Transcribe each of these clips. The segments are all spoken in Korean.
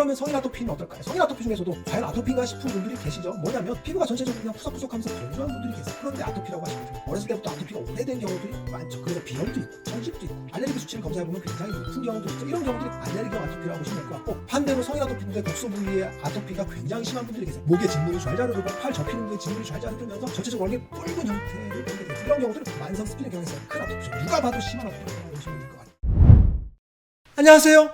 그러면 성인 아토피는 어떨까요? 성인 아토피 중에서도 과연 아토피인가 싶은 분들이 계시죠. 뭐냐면 피부가 전체적으로 그냥 푸석푸석하면서 건조한 분들이 계세요. 그런데 아토피라고 하시거든요. 어렸을 때부터 아토피가 오래된 경우들이 많죠. 그래서 비염도 있고 천식도 있고 알레르기 수치를 검사해보면 굉장히 높은 경우도 있죠. 이런 경우들이 알레르기형 아토피라고 보시면 될 것 같고, 반대로 성인 아토피인데 국소 부위에 아토피가 굉장히 심한 분들이 계세요. 목에 진물이 잘 자르고 팔 접히는 곳에 진물이 잘 자르면서 전체적으로 얼굴에 붉은 형태를 보이게 돼요. 이런 경우들은 만성 스피드 경향성 큰 아토피죠. 누가 봐도 심한 아토피라고 보시면 될 것 같아요. 안녕하세요,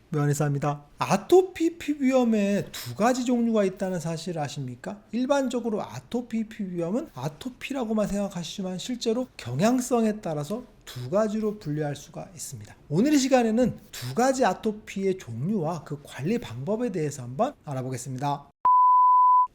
묘한의사입니다. 아토피 피부염에 두 가지 종류가 있다는 사실 아십니까? 일반적으로 아토피 피부염은 아토피라고만 생각하시지만 실제로 경향성에 따라서 두 가지로 분류할 수가 있습니다. 오늘 이 시간에는 두 가지 아토피의 종류와 그 관리 방법에 대해서 한번 알아보겠습니다.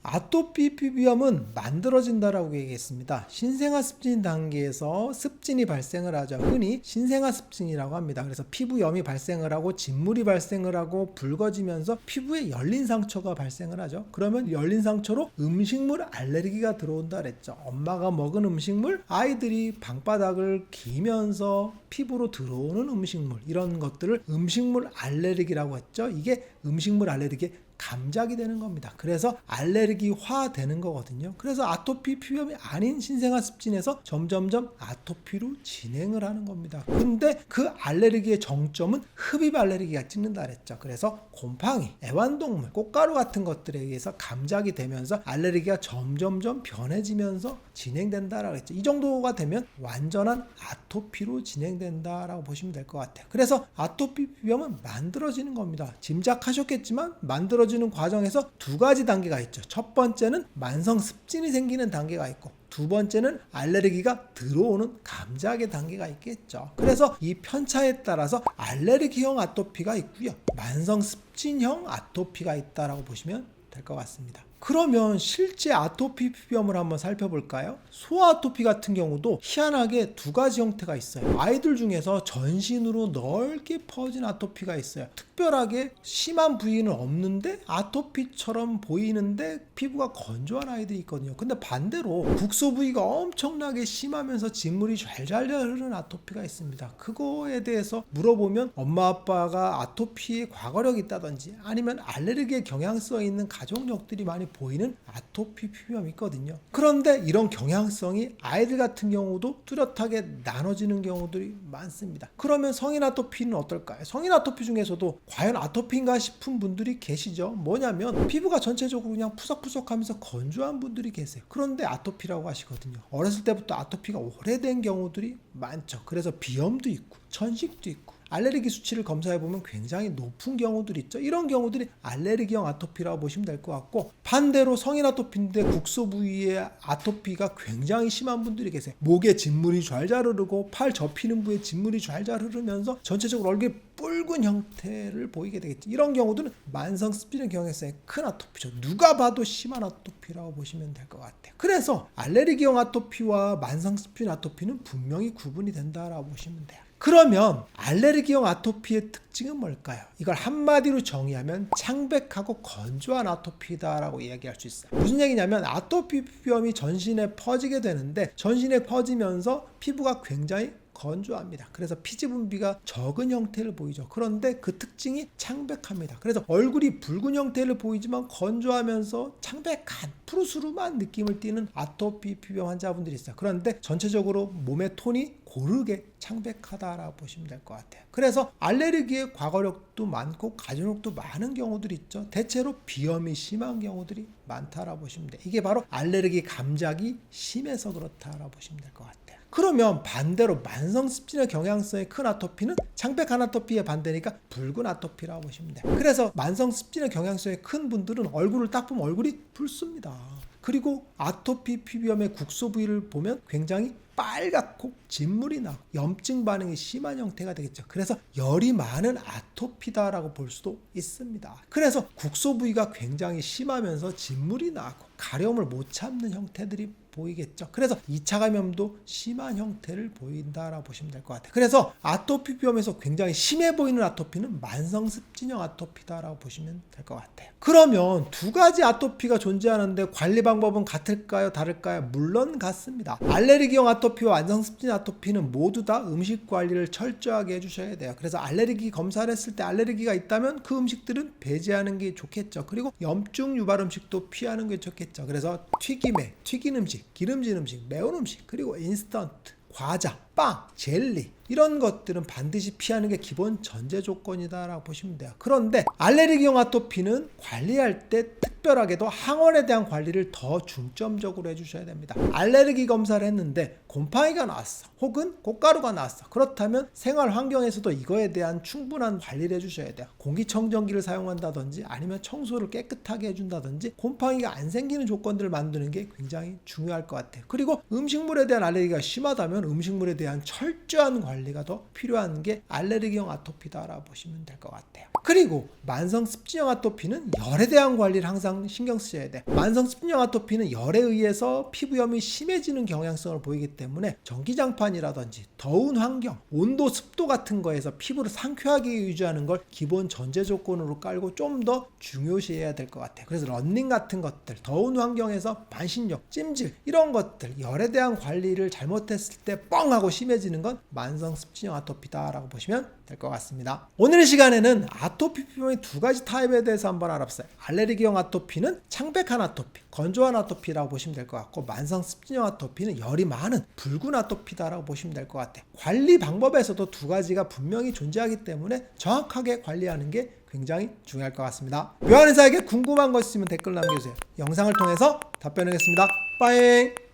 아토피 피부염은 만들어진다라고 얘기했습니다. 신생아 습진 단계에서 습진이 발생을 하죠. 흔히 신생아 습진이라고 합니다. 그래서 피부염이 발생을 하고 진물이 발생을 하고 붉어지면서 피부에 열린 상처가 발생을 하죠. 그러면 열린 상처로 음식물 알레르기가 들어온다 그랬죠. 엄마가 먹은 음식물, 아이들이 방바닥을 기면서 피부로 들어오는 음식물, 이런 것들을 음식물 알레르기라고 했죠. 이게 음식물 알레르기의 감작이 되는 겁니다. 그래서 알레르기화 되는 거거든요. 그래서 아토피 피부염이 아닌 신생아 습진에서 점점점 아토피로 진행을 하는 겁니다. 근데 그 알레르기의 정점은 흡입 알레르기가 찍는다 그랬죠. 그래서 곰팡이, 애완동물, 꽃가루 같은 것들에 의해서 감작이 되면서 알레르기가 점점점 변해지면서 진행된다라고 했죠. 이 정도가 되면 완전한 아토피로 진행된다라고 보시면 될 것 같아요. 그래서 아토피 피부염은 만들어지는 겁니다. 짐작하셨겠지만 만들어지는 과정에서 두 가지 단계가 있죠. 첫 번째는 만성 습진이 생기는 단계가 있고, 두 번째는 알레르기가 들어오는 감작의 단계가 있겠죠. 그래서 이 편차에 따라서 알레르기형 아토피가 있고요, 만성 습진형 아토피가 있다라고 보시면 될 것 같습니다. 그러면 실제 아토피 피부염을 한번 살펴볼까요? 소아 아토피 같은 경우도 희한하게 두 가지 형태가 있어요. 아이들 중에서 전신으로 넓게 퍼진 아토피가 있어요. 특별하게 심한 부위는 없는데 아토피처럼 보이는데 피부가 건조한 아이들이 있거든요. 근데 반대로 국소 부위가 엄청나게 심하면서 진물이 좔좔 흐르는 아토피가 있습니다. 그거에 대해서 물어보면 엄마 아빠가 아토피에 과거력이 있다든지 아니면 알레르기에 경향성 있는 가족력들이 많이 보이는 아토피 피부염이 있거든요. 그런데 이런 경향성이 아이들 같은 경우도 뚜렷하게 나눠지는 경우들이 많습니다. 그러면 성인 아토피는 어떨까요? 성인 아토피 중에서도 과연 아토피인가 싶은 분들이 계시죠. 뭐냐면 피부가 전체적으로 그냥 푸석푸석하면서 건조한 분들이 계세요. 그런데 아토피라고 하시거든요. 어렸을 때부터 아토피가 오래된 경우들이 많죠. 그래서 비염도 있고 천식도 있고 알레르기 수치를 검사해보면 굉장히 높은 경우들이 있죠. 이런 경우들이 알레르기형 아토피라고 보시면 될 것 같고, 반대로 성인 아토피인데 국소 부위에 아토피가 굉장히 심한 분들이 계세요. 목에 진물이 좔좔 흐르고 팔 접히는 부위에 진물이 좔좔 흐르면서 전체적으로 얼굴에 붉은 형태를 보이게 되겠죠. 이런 경우들은 만성 습진의 경향성이 큰 아토피죠. 누가 봐도 심한 아토피라고 보시면 될 것 같아요. 그래서 알레르기형 아토피와 만성 습진 아토피는 분명히 구분이 된다라고 보시면 돼요. 그러면 알레르기형 아토피의 특징은 뭘까요? 이걸 한마디로 정의하면 창백하고 건조한 아토피다라고 이야기할 수 있어요. 무슨 얘기냐면 아토피 피부염이 전신에 퍼지게 되는데 전신에 퍼지면서 피부가 굉장히 건조합니다. 그래서 피지 분비가 적은 형태를 보이죠. 그런데 그 특징이 창백합니다. 그래서 얼굴이 붉은 형태를 보이지만 건조하면서 창백한 푸르스름한 느낌을 띠는 아토피 피부염 환자분들이 있어요. 그런데 전체적으로 몸의 톤이 고르게 창백하다라고 보시면 될 것 같아요. 그래서 알레르기의 과거력도 많고 가족력도 많은 경우들이 있죠. 대체로 비염이 심한 경우들이 많다라고 보시면 돼요. 이게 바로 알레르기 감작이 심해서 그렇다라고 보시면 될 것 같아요. 그러면 반대로 만성 습진의 경향성이 큰 아토피는 창백한 아토피의 반대니까 붉은 아토피라고 보시면 돼요. 그래서 만성 습진의 경향성이 큰 분들은 얼굴을 딱 보면 얼굴이 붉습니다. 그리고 아토피 피부염의 국소 부위를 보면 굉장히 빨갛고 진물이 나고 염증 반응이 심한 형태가 되겠죠. 그래서 열이 많은 아토피다라고 볼 수도 있습니다. 그래서 국소 부위가 굉장히 심하면서 진물이 나고 가려움을 못 참는 형태들이 보이겠죠. 그래서 2차 감염도 심한 형태를 보인다라고 보시면 될 것 같아요. 그래서 아토피 비염에서 굉장히 심해 보이는 아토피는 만성습진형 아토피다라고 보시면 될 것 같아요. 그러면 두 가지 아토피가 존재하는데 관리 방법은 같을까요? 다를까요? 물론 같습니다. 알레르기형 아토피와 만성습진 아토피는 모두 다 음식 관리를 철저하게 해주셔야 돼요. 그래서 알레르기 검사를 했을 때 알레르기가 있다면 그 음식들은 배제하는 게 좋겠죠. 그리고 염증 유발 음식도 피하는 게 좋겠죠. 그래서 튀긴 음식, 기름진 음식, 매운 음식, 그리고 인스턴트, 과자, 빵, 젤리 이런 것들은 반드시 피하는 게 기본 전제 조건이다라고 보시면 돼요. 그런데 알레르기형 아토피는 관리할 때 특별하게도 항원에 대한 관리를 더 중점적으로 해주셔야 됩니다. 알레르기 검사를 했는데 곰팡이가 나왔어, 혹은 꽃가루가 나왔어. 그렇다면 생활 환경에서도 이거에 대한 충분한 관리를 해주셔야 돼요. 공기청정기를 사용한다든지 아니면 청소를 깨끗하게 해준다든지 곰팡이가 안 생기는 조건들을 만드는 게 굉장히 중요할 것 같아요. 그리고 음식물에 대한 알레르기가 심하다면 음식물에 대한 철저한 관리가 더 필요한 게 알레르기형 아토피다라고 보시면 될 것 같아요. 그리고 만성습진형 아토피는 열에 대한 관리를 항상 신경 쓰셔야 돼. 만성습진형 아토피는 열에 의해서 피부염이 심해지는 경향성을 보이기 때문에 전기장판이라든지 더운 환경, 온도, 습도 같은 거에서 피부를 상쾌하게 유지하는 걸 기본 전제 조건으로 깔고 좀 더 중요시해야 될 것 같아요. 그래서 러닝 같은 것들, 더운 환경에서 반신욕, 찜질 이런 것들, 열에 대한 관리를 잘못했을 때 뻥 하고 심해지는 건 만성습진형 아토피다라고 보시면 될 것 같습니다. 오늘 시간에는 아토피 피부의 두 가지 타입에 대해서 한번 알아봤어요. 알레르기형 아토피는 창백한 아토피, 건조한 아토피라고 보시면 될 것 같고, 만성습진형 아토피는 열이 많은 붉은 아토피다라고 보시면 될 것 같아요. 관리 방법에서도 두 가지가 분명히 존재하기 때문에 정확하게 관리하는 게 굉장히 중요할 것 같습니다. 묘한 의사에게 궁금한 거 있으면 댓글 남겨주세요. 영상을 통해서 답변하겠습니다. 빠잉!